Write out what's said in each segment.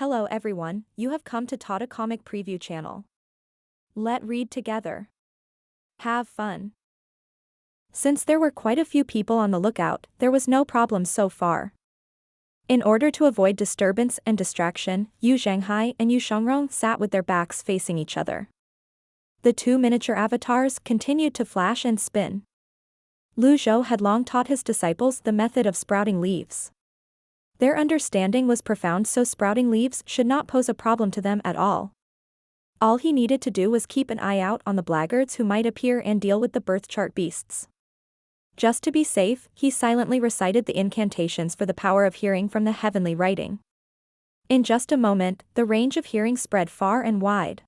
Hello everyone, you have come to Tata Comic Preview channel. Let read together. Have fun. Since there were quite a few people on the lookout, there was no problem so far. In order to avoid disturbance and distraction, Zhenghai and Yuan'er sat with their backs facing each other. The two miniature avatars continued to flash and spin. Zhou had long taught his disciples the method of sprouting leaves. Their understanding was profound, so sprouting leaves should not pose a problem to them at all. All he needed to do was keep an eye out on the blackguards who might appear and deal with the birth chart beasts. Just to be safe, he silently recited the incantations for the power of hearing from the heavenly writing. In just a moment, the range of hearing spread far and wide.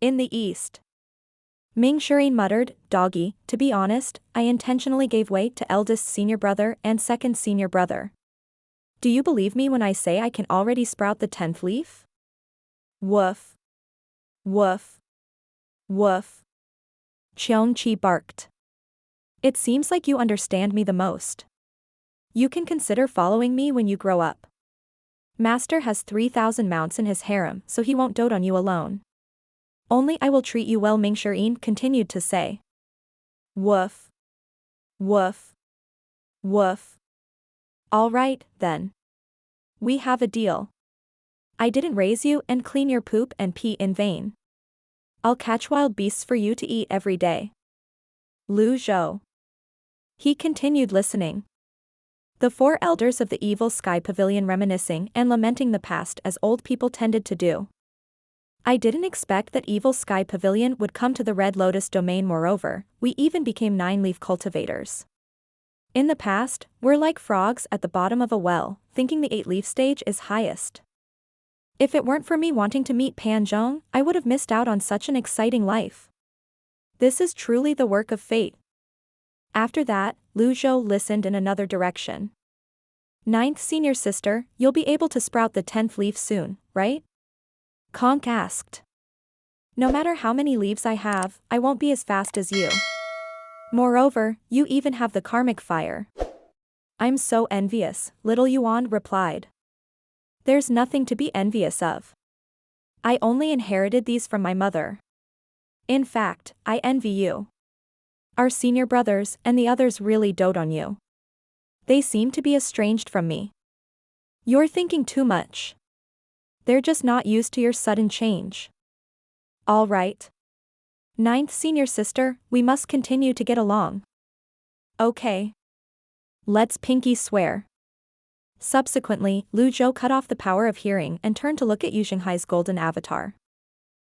In the east, Ming Shirin muttered, "Doggy, to be honest, I intentionally gave way to eldest senior brother and second senior brother. Do you believe me when I say I can already sprout the 10th leaf?" Woof. Woof. Woof. Cheong-chi barked. "It seems like you understand me the most. You can consider following me when you grow up. Master has 3,000 mounts in his harem, so he won't dote on you alone. Only I will treat you well," Ming Shirin continued to say. Woof. Woof. Woof. "All right, then. We have a deal. I didn't raise you and clean your poop and pee in vain. I'll catch wild beasts for you to eat every day." Zhou. He continued listening. The four elders of the evil sky pavilion reminiscing and lamenting the past as old people tended to do. "I didn't expect that evil sky pavilion would come to the Red Lotus domain. Moreover, we even became 9-leaf cultivators. In the past, we're like frogs at the bottom of a well, thinking the 8-leaf stage is highest. If it weren't for me wanting to meet Panzhong, I would have missed out on such an exciting life. This is truly the work of fate." After that, Zhou listened in another direction. "Ninth senior sister, you'll be able to sprout the 10th leaf soon, right?" Conk asked. "No matter how many leaves I have, I won't be as fast as you. Moreover, you even have the karmic fire." "I'm so envious," little Yuan replied. "There's nothing to be envious of. I only inherited these from my mother. In fact, I envy you. Our senior brothers and the others really dote on you. They seem to be estranged from me." "You're thinking too much. They're just not used to your sudden change." "All right. Ninth senior sister, we must continue to get along." "Okay. Let's pinky swear." Subsequently, Zhou cut off the power of hearing and turned to look at Zhenghai's golden avatar.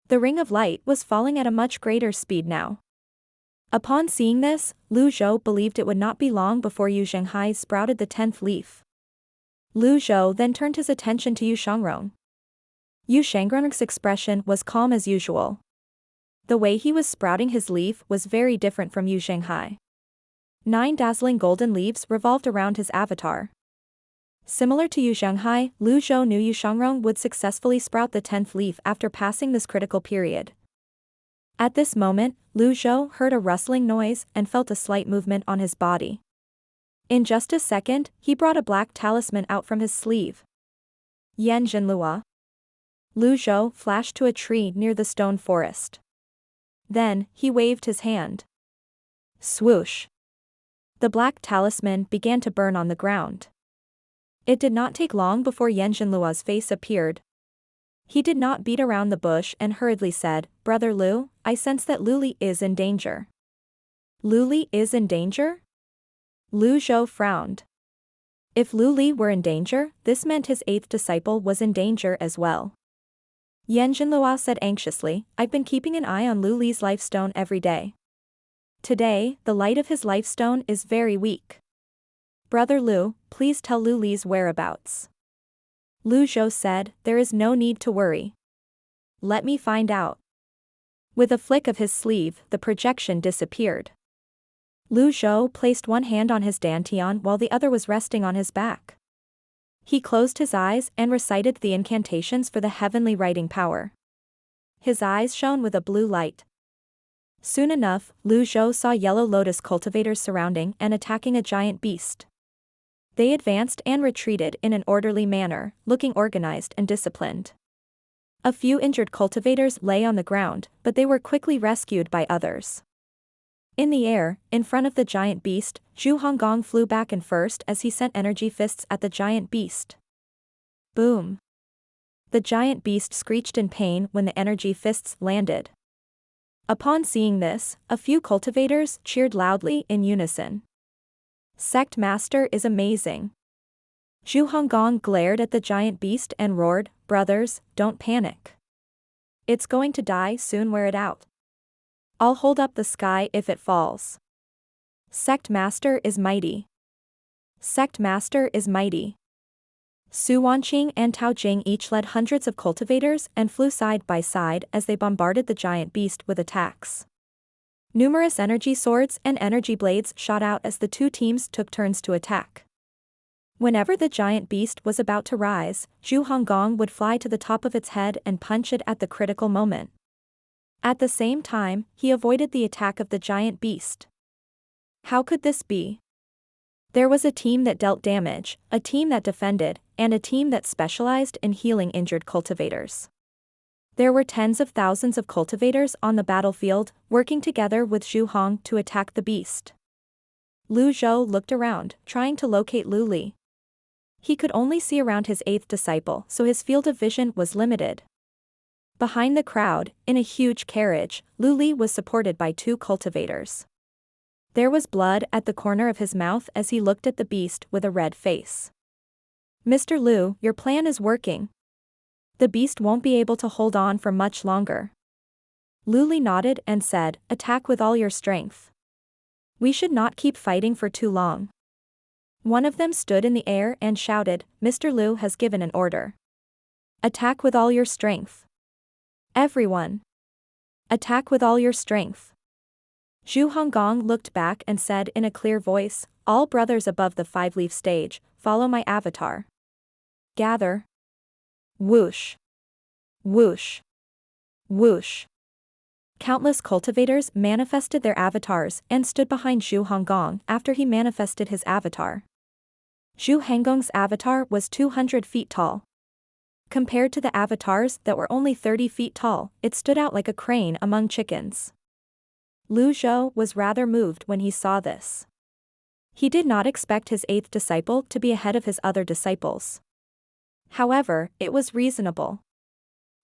The ring of light was falling at a much greater speed now. Upon seeing this, Zhou believed it would not be long before Zhenghai sprouted the 10th leaf. Zhou then turned his attention to Yuan'er. Yuan'er's expression was calm as usual. The way he was sprouting his leaf was very different from Zhenghai. 9 dazzling golden leaves revolved around his avatar. Similar to Zhenghai, Zhou knew Yuan'er would successfully sprout the 10th leaf after passing this critical period. At this moment, Zhou heard a rustling noise and felt a slight movement on his body. In just a second, he brought a black talisman out from his sleeve. Zhenghai. Zhou flashed to a tree near the stone forest. Then, he waved his hand. Swoosh. The black talisman began to burn on the ground. It did not take long before Zhenghai's face appeared. He did not beat around the bush and hurriedly said, "Brother Lu, I sense that Luli is in danger." "Luli is in danger?" Zhou frowned. If Luli were in danger, this meant his 8th disciple was in danger as well. Zhenghai said anxiously, "I've been keeping an eye on Luli's lifestone every day. Today, the light of his lifestone is very weak. Brother Lu, please tell Luli's whereabouts." Zhou said, "There is no need to worry. Let me find out." With a flick of his sleeve, the projection disappeared. Zhou placed one hand on his dantian while the other was resting on his back. He closed his eyes and recited the incantations for the heavenly writing power. His eyes shone with a blue light. Soon enough, Zhou saw yellow lotus cultivators surrounding and attacking a giant beast. They advanced and retreated in an orderly manner, looking organized and disciplined. A few injured cultivators lay on the ground, but they were quickly rescued by others. In the air, in front of the giant beast, Zhu Honggong flew back and first as he sent energy fists at the giant beast. Boom! The giant beast screeched in pain when the energy fists landed. Upon seeing this, a few cultivators cheered loudly in unison. Sect Master is amazing. Zhu Honggong glared at the giant beast and roared, "Brothers, don't panic. It's going to die soon, wear it out. I'll hold up the sky if it falls. Sect Master is mighty. Sect Master is mighty." Su Wanqing and Tao Jing each led hundreds of cultivators and flew side by side as they bombarded the giant beast with attacks. Numerous energy swords and energy blades shot out as the two teams took turns to attack. Whenever the giant beast was about to rise, Zhu Honggong would fly to the top of its head and punch it at the critical moment. At the same time, he avoided the attack of the giant beast. How could this be? There was a team that dealt damage, a team that defended, and a team that specialized in healing injured cultivators. There were tens of thousands of cultivators on the battlefield, working together with Zhu Hong to attack the beast. Lu Zhou looked around, trying to locate Lu Li. He could only see around his eighth disciple, so his field of vision was limited. Behind the crowd, in a huge carriage, Lu Li was supported by two cultivators. There was blood at the corner of his mouth as he looked at the beast with a red face. "Mr. Lu, your plan is working. The beast won't be able to hold on for much longer." Lu Li nodded and said, "Attack with all your strength. We should not keep fighting for too long." One of them stood in the air and shouted, "Mr. Lu has given an order. Attack with all your strength. Everyone. Attack with all your strength." Zhu Honggong looked back and said in a clear voice, "All brothers above the five-leaf stage, follow my avatar. Gather." Whoosh. Whoosh. Whoosh. Countless cultivators manifested their avatars and stood behind Zhu Honggong after he manifested his avatar. Zhu Honggong's avatar was 200 feet tall. Compared to the avatars that were only 30 feet tall, it stood out like a crane among chickens. Lu Zhou was rather moved when he saw this. He did not expect his eighth disciple to be ahead of his other disciples. However, it was reasonable.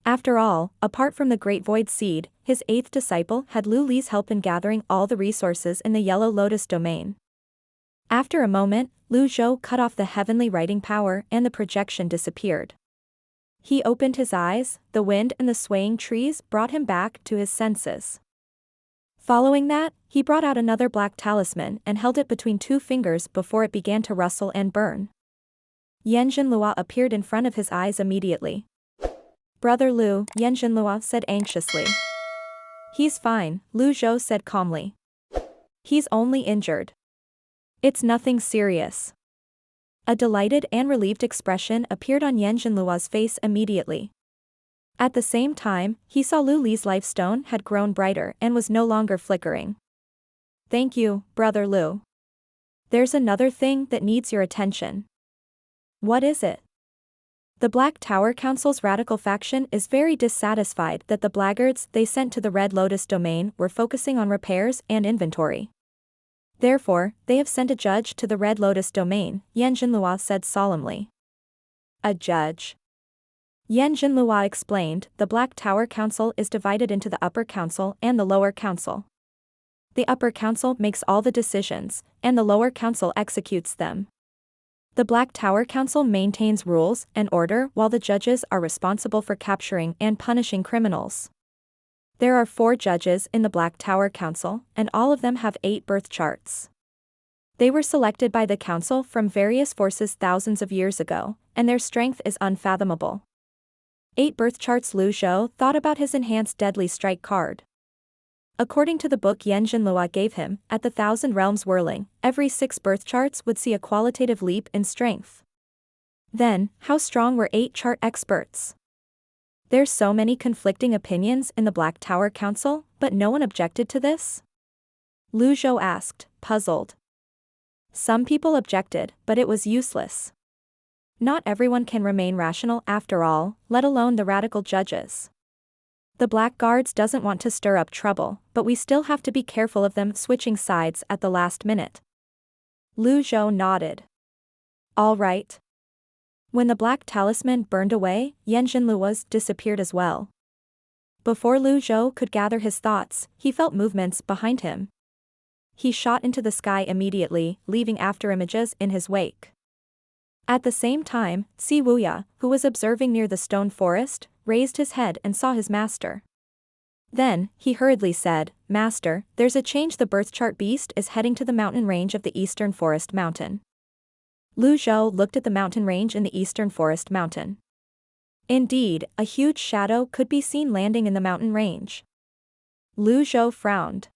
After all, apart from the Great Void Seed, his eighth disciple had Lu Li's help in gathering all the resources in the Yellow Lotus domain. After a moment, Lu Zhou cut off the heavenly writing power and the projection disappeared. He opened his eyes, the wind and the swaying trees brought him back to his senses. Following that, he brought out another black talisman and held it between two fingers before it began to rustle and burn. Yanzhenlua appeared in front of his eyes immediately. "Brother Lu," Yanzhenlua said anxiously. "He's fine," Lu Zhou said calmly. "He's only injured. It's nothing serious." A delighted and relieved expression appeared on Yanzhenlua's face immediately. At the same time, he saw Lu Li's life stone had grown brighter and was no longer flickering. "Thank you, Brother Lu. There's another thing that needs your attention." "What is it?" "The Black Tower Council's radical faction is very dissatisfied that the blackguards they sent to the Red Lotus domain were focusing on repairs and inventory. Therefore, they have sent a judge to the Red Lotus domain," Yanzhenlua said solemnly. "A judge?" Yanzhenlua explained, "The Black Tower Council is divided into the Upper Council and the Lower Council. The Upper Council makes all the decisions, and the Lower Council executes them. The Black Tower Council maintains rules and order while the judges are responsible for capturing and punishing criminals. There are 4 judges in the Black Tower Council, and all of them have 8 birth charts. They were selected by the council from various forces thousands of years ago, and their strength is unfathomable." 8 birth charts. Lu Zhou thought about his enhanced deadly strike card. According to the book Yanzhenlua gave him, at the 1,000 realms whirling, every 6 birth charts would see a qualitative leap in strength. Then, how strong were 8 chart experts? There's so many conflicting opinions in the Black Tower Council, but no one objected to this? Lu Zhou asked, puzzled. Some people objected, but it was useless. Not everyone can remain rational after all, let alone the radical judges. The Black Guards doesn't want to stir up trouble, but we still have to be careful of them switching sides at the last minute. Zhou nodded. All right. When the black talisman burned away, Yanjinluo's disappeared as well. Before Zhou could gather his thoughts, he felt movements behind him. He shot into the sky immediately, leaving afterimages in his wake. At the same time, Wuya, who was observing near the stone forest, raised his head and saw his master. Then, he hurriedly said, "Master, there's a change. The birth chart beast is heading to the mountain range of the eastern forest mountain." Zhou looked at the mountain range in the eastern forest mountain. Indeed, a huge shadow could be seen landing in the mountain range. Zhou frowned.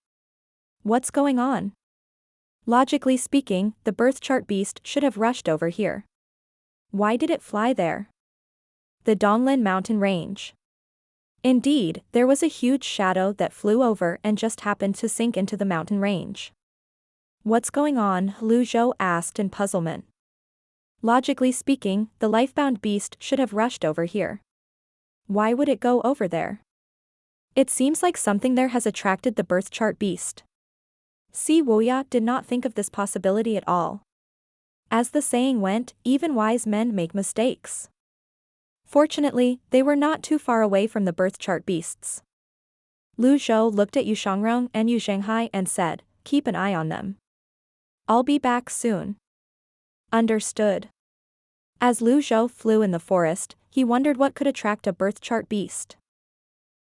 What's going on? Logically speaking, the birth chart beast should have rushed over here. Why did it fly there? The Donglin mountain range. Indeed, there was a huge shadow that flew over and just happened to sink into the mountain range. What's going on? Zhou asked in puzzlement. Logically speaking, the lifebound beast should have rushed over here. Why would it go over there? It seems like something there has attracted the birth chart beast. Wuya did not think of this possibility at all. As the saying went, even wise men make mistakes. Fortunately, they were not too far away from the birth chart beasts. Zhou looked at Zhenghai and Zhenghai and said, "Keep an eye on them. I'll be back soon." Understood. As Zhou flew in the forest, he wondered what could attract a birth chart beast.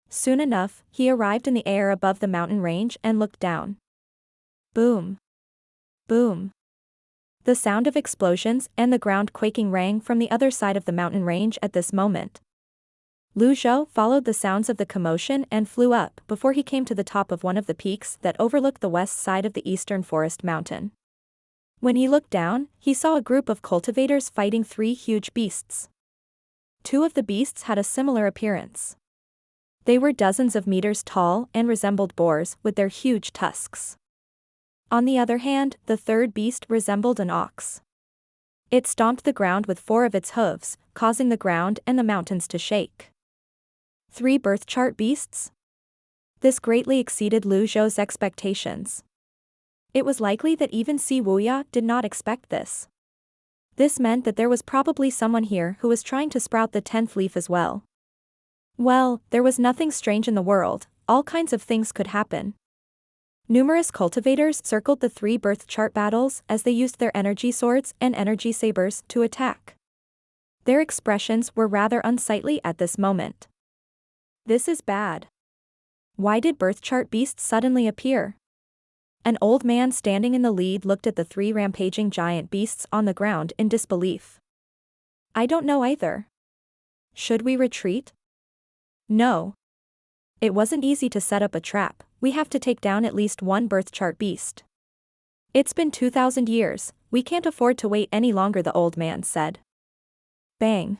Soon enough, he arrived in the air above the mountain range and looked down. Boom. Boom. The sound of explosions and the ground quaking rang from the other side of the mountain range at this moment. Zhou followed the sounds of the commotion and flew up before he came to the top of one of the peaks that overlooked the west side of the eastern forest mountain. When he looked down, he saw a group of cultivators fighting 3 huge beasts. 2 of the beasts had a similar appearance. They were dozens of meters tall and resembled boars with their huge tusks. On the other hand, the third beast resembled an ox. It stomped the ground with 4 of its hooves, causing the ground and the mountains to shake. 3 birth chart beasts? This greatly exceeded Zhou's expectations. It was likely that even Wuya did not expect this. This meant that there was probably someone here who was trying to sprout the 10th leaf as well. Well, there was nothing strange in the world, all kinds of things could happen. Numerous cultivators circled the 3 birth chart battles as they used their energy swords and energy sabers to attack. Their expressions were rather unsightly at this moment. This is bad. Why did birth chart beasts suddenly appear? An old man standing in the lead looked at the 3 rampaging giant beasts on the ground in disbelief. I don't know either. Should we retreat? No. It wasn't easy to set up a trap. We have to take down at least 1 birth chart beast. It's been 2,000 years, we can't afford to wait any longer, the old man said. Bang.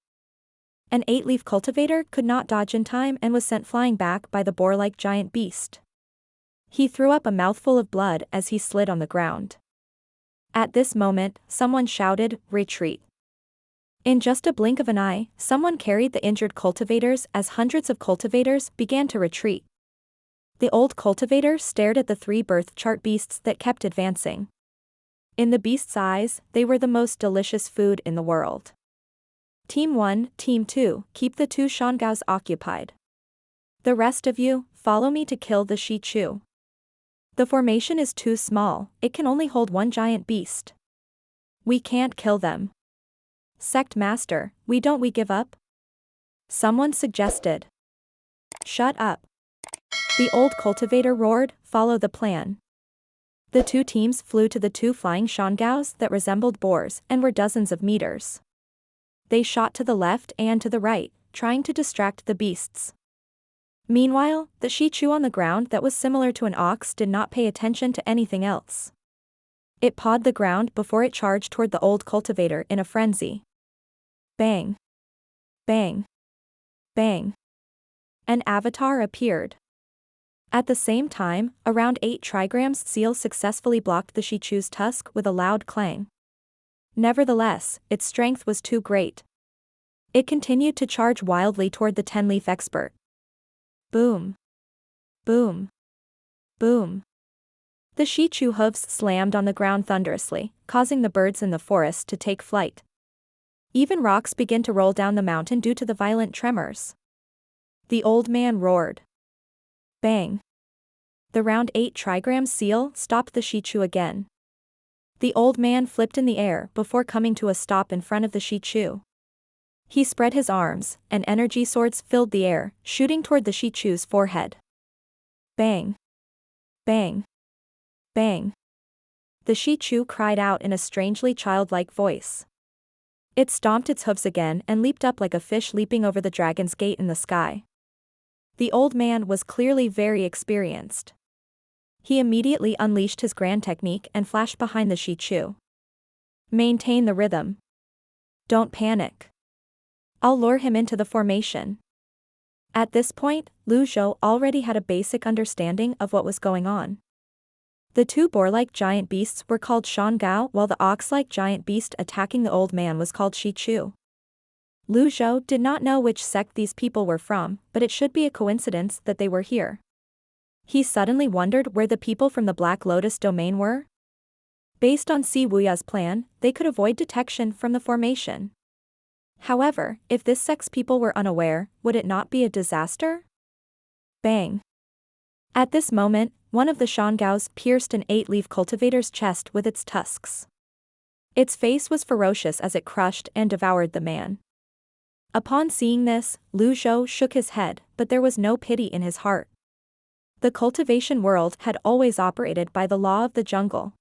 An 8-leaf cultivator could not dodge in time and was sent flying back by the boar-like giant beast. He threw up a mouthful of blood as he slid on the ground. At this moment, someone shouted, "Retreat." In just a blink of an eye, someone carried the injured cultivators as hundreds of cultivators began to retreat. The old cultivator stared at the 3 birth chart beasts that kept advancing. In the beast's eyes, they were the most delicious food in the world. Team 1, Team 2, keep the 2 Shangaos occupied. The rest of you, follow me to kill the Shi Chu. The formation is too small, it can only hold 1 giant beast. We can't kill them. Sect Master, we give up? Someone suggested. Shut up. The old cultivator roared, follow the plan. The 2 teams flew to the 2 flying Shangaos that resembled boars and were dozens of meters. They shot to the left and to the right, trying to distract the beasts. Meanwhile, the Shi Chu on the ground that was similar to an ox did not pay attention to anything else. It pawed the ground before it charged toward the old cultivator in a frenzy. Bang. Bang. Bang. An avatar appeared. At the same time, around 8 trigrams seal successfully blocked the Shichu's tusk with a loud clang. Nevertheless, its strength was too great. It continued to charge wildly toward the 10-leaf expert. Boom. Boom. Boom. The Shichu hooves slammed on the ground thunderously, causing the birds in the forest to take flight. Even rocks began to roll down the mountain due to the violent tremors. The old man roared. Bang. The round 8 trigram seal stopped the Shichu again. The old man flipped in the air before coming to a stop in front of the Shichu. He spread his arms, and energy swords filled the air, shooting toward the Shichu's forehead. Bang. Bang. Bang. The Shichu cried out in a strangely childlike voice. It stomped its hooves again and leaped up like a fish leaping over the dragon's gate in the sky. The old man was clearly very experienced. He immediately unleashed his grand technique and flashed behind the Shichu. Maintain the rhythm. Don't panic. I'll lure him into the formation. At this point, Zhou already had a basic understanding of what was going on. The two boar-like giant beasts were called Shangao, while the ox-like giant beast attacking the old man was called Shichu. Zhou did not know which sect these people were from, but it should be a coincidence that they were here. He suddenly wondered where the people from the Black Lotus domain were. Based on Wuya's plan, they could avoid detection from the formation. However, if this sect's people were unaware, would it not be a disaster? Bang. At this moment, one of the Shangaos pierced an 8-leaf cultivator's chest with its tusks. Its face was ferocious as it crushed and devoured the man. Upon seeing this, Zhou shook his head, but there was no pity in his heart. The cultivation world had always operated by the law of the jungle.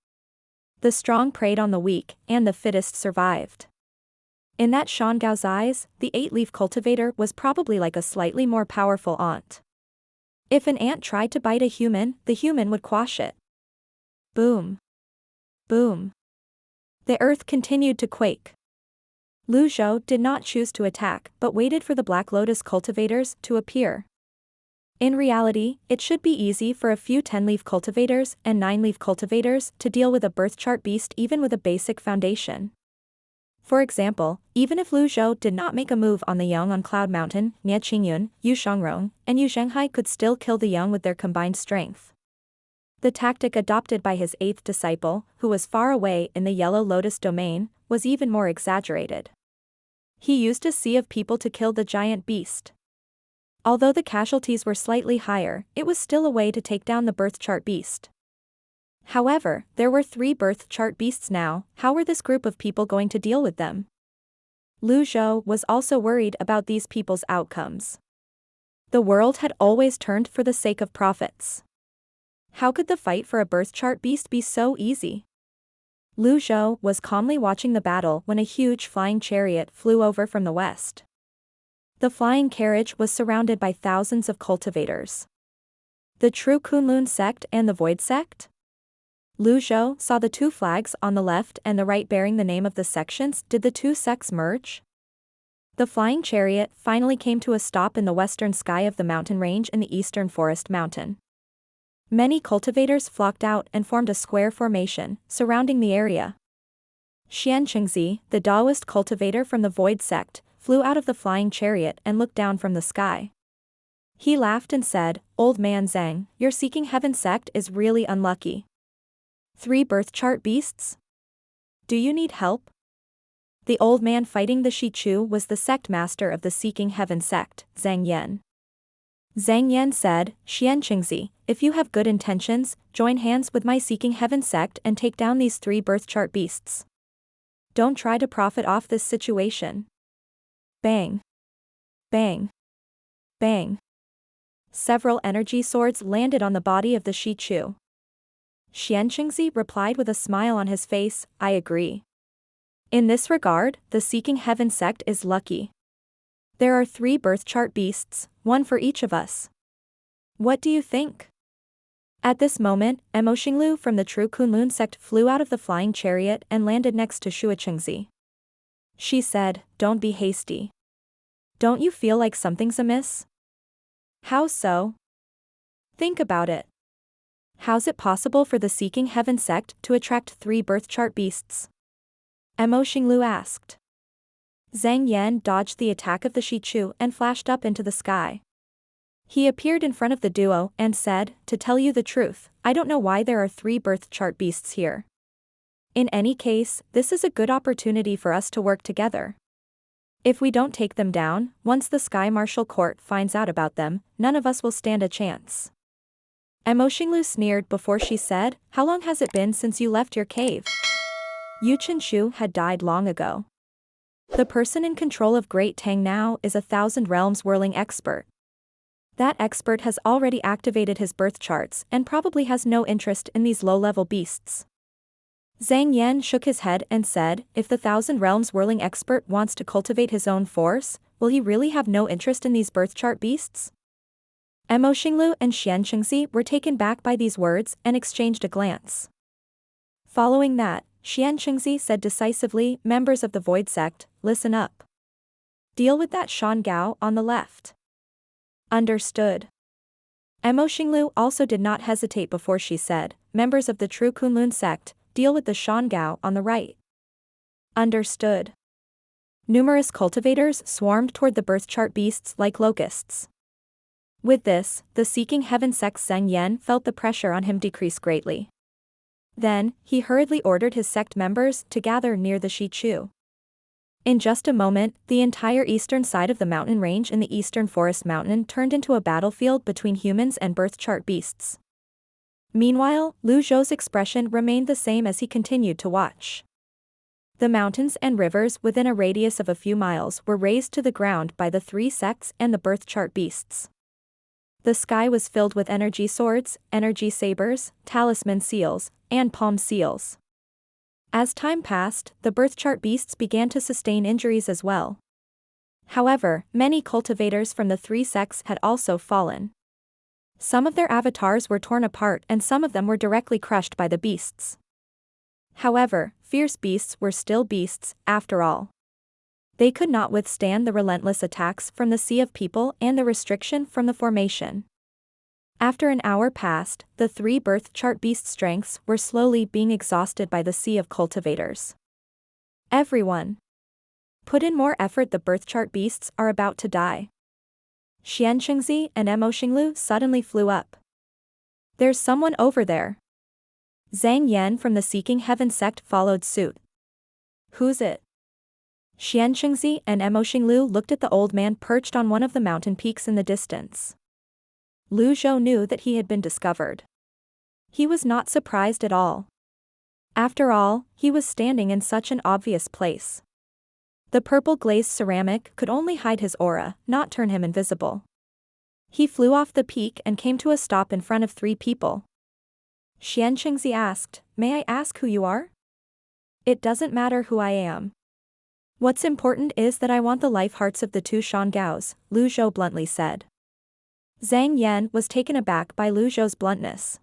The strong preyed on the weak, and the fittest survived. In that Shangao's eyes, the 8-leaf cultivator was probably like a slightly more powerful ant. If an ant tried to bite a human, the human would quash it. Boom. Boom. The earth continued to quake. Zhou did not choose to attack but waited for the Black Lotus cultivators to appear. In reality, it should be easy for a few 10-leaf cultivators and 9-leaf cultivators to deal with a birth chart beast even with a basic foundation. For example, even if Zhou did not make a move on the young on Cloud Mountain, Nie Qingyun, Yu Shangrong, and Yu Zhenghai could still kill the young with their combined strength. The tactic adopted by his 8th disciple, who was far away in the Yellow Lotus domain, was even more exaggerated. He used a sea of people to kill the giant beast. Although the casualties were slightly higher, it was still a way to take down the birth chart beast. However, there were 3 birth chart beasts now. How were this group of people going to deal with them? Zhou was also worried about these people's outcomes. The world had always turned for the sake of profits. How could the fight for a birth chart beast be so easy? Zhou was calmly watching the battle when a huge flying chariot flew over from the west. The flying carriage was surrounded by thousands of cultivators. The true Kunlun sect and the Void sect? Zhou saw the 2 flags on the left and the right bearing the name of the sections. Did the 2 sects merge? The flying chariot finally came to a stop in the western sky of the mountain range in the eastern forest mountain. Many cultivators flocked out and formed a square formation, surrounding the area. Xianqingzi, the Taoist cultivator from the Void sect, flew out of the flying chariot and looked down from the sky. He laughed and said, "Old man Zhang, your Seeking Heaven sect is really unlucky. 3 birth chart beasts? Do you need help?" The old man fighting the Shichu was the sect master of the Seeking Heaven sect, Zhang Yan. Zhang Yan said, "Xianqingzi, if you have good intentions, join hands with my Seeking Heaven sect and take down these 3 birth chart beasts. Don't try to profit off this situation." Bang. Bang. Bang. Several energy swords landed on the body of the Shichu. Xianqingzi replied with a smile on his face, "I agree. In this regard, the Seeking Heaven sect is lucky. There are 3 birth chart beasts, 1 for each of us. What do you think?" At this moment, Mo Xinglu from the True Kunlun sect flew out of the flying chariot and landed next to Shuiqingzi. She said, "Don't be hasty. Don't you feel like something's amiss?" "How so?" Think about it. How's it possible for the Seeking Heaven sect to attract 3 birth chart beasts? Mo Xinglu asked. Zhang Yan dodged the attack of the Shichu and flashed up into the sky. He appeared in front of the duo and said, "To tell you the truth, I don't know why there are 3 birth chart beasts here. In any case, this is a good opportunity for us to work together. If we don't take them down, once the Sky Martial Court finds out about them, none of us will stand a chance." Mo Xinglu sneered before she said, "How long has it been since you left your cave?" Yu Qinshu had died long ago. The person in control of Great Tang now is a 1,000 realms whirling expert. That expert has already activated his birth charts and probably has no interest in these low-level beasts. Zhang Yan shook his head and said, "If the 1,000 realms whirling expert wants to cultivate his own force, will he really have no interest in these birth chart beasts?" Mo Xinglu and Xian Chengzi were taken back by these words and exchanged a glance. Following that, Xian Chengzi said decisively, "Members of the Void Sect, listen up. Deal with that Shan Gao on the left." Understood. Mo Xinglu also did not hesitate before she said, "Members of the True Kunlun Sect, deal with the Shan Gao on the right." Understood. Numerous cultivators swarmed toward the birth chart beasts like locusts. With this, the Seeking Heaven sect's Zhang Yan felt the pressure on him decrease greatly. Then, he hurriedly ordered his sect members to gather near the Shichu. In just a moment, the entire eastern side of the mountain range in the eastern forest mountain turned into a battlefield between humans and birth chart beasts. Meanwhile, Lu Zhou's expression remained the same as he continued to watch. The mountains and rivers within a radius of a few miles were razed to the ground by the 3 sects and the birth chart beasts. The sky was filled with energy swords, energy sabers, talisman seals, and palm seals. As time passed, the birth chart beasts began to sustain injuries as well. However, many cultivators from the 3 sects had also fallen. Some of their avatars were torn apart and some of them were directly crushed by the beasts. However, fierce beasts were still beasts, after all. They could not withstand the relentless attacks from the sea of people and the restriction from the formation. After an hour passed, the 3 birth chart beast strengths were slowly being exhausted by the sea of cultivators. Everyone, put in more effort, the birth chart beasts are about to die. Xian Chengzi and Mo Xinglu suddenly flew up. "There's someone over there." Zhang Yan from the Seeking Heaven sect followed suit. "Who's it?" Xian Chengzi and Mo Xinglu looked at the old man perched on one of the mountain peaks in the distance. Lu Zhou knew that he had been discovered. He was not surprised at all. After all, he was standing in such an obvious place. The purple glazed ceramic could only hide his aura, not turn him invisible. He flew off the peak and came to a stop in front of 3 people. Xian Chengzi asked, "May I ask who you are?" "It doesn't matter who I am. What's important is that I want the life hearts of the 2 Shan Gaos," Lu Zhou bluntly said. Zhang Yan was taken aback by Lu Zhou's bluntness.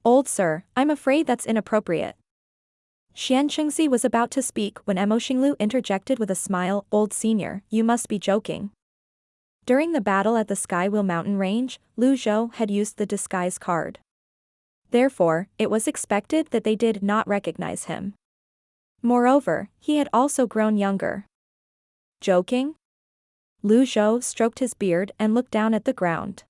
"Old sir, I'm afraid that's inappropriate." Xian Chengzi was about to speak when Mo Xinglu interjected with a smile, "Old senior, you must be joking." During the battle at the Skywheel Mountain Range, Lu Zhou had used the disguise card. Therefore, it was expected that they did not recognize him. Moreover, he had also grown younger. Joking? Lu Zhou stroked his beard and looked down at the ground.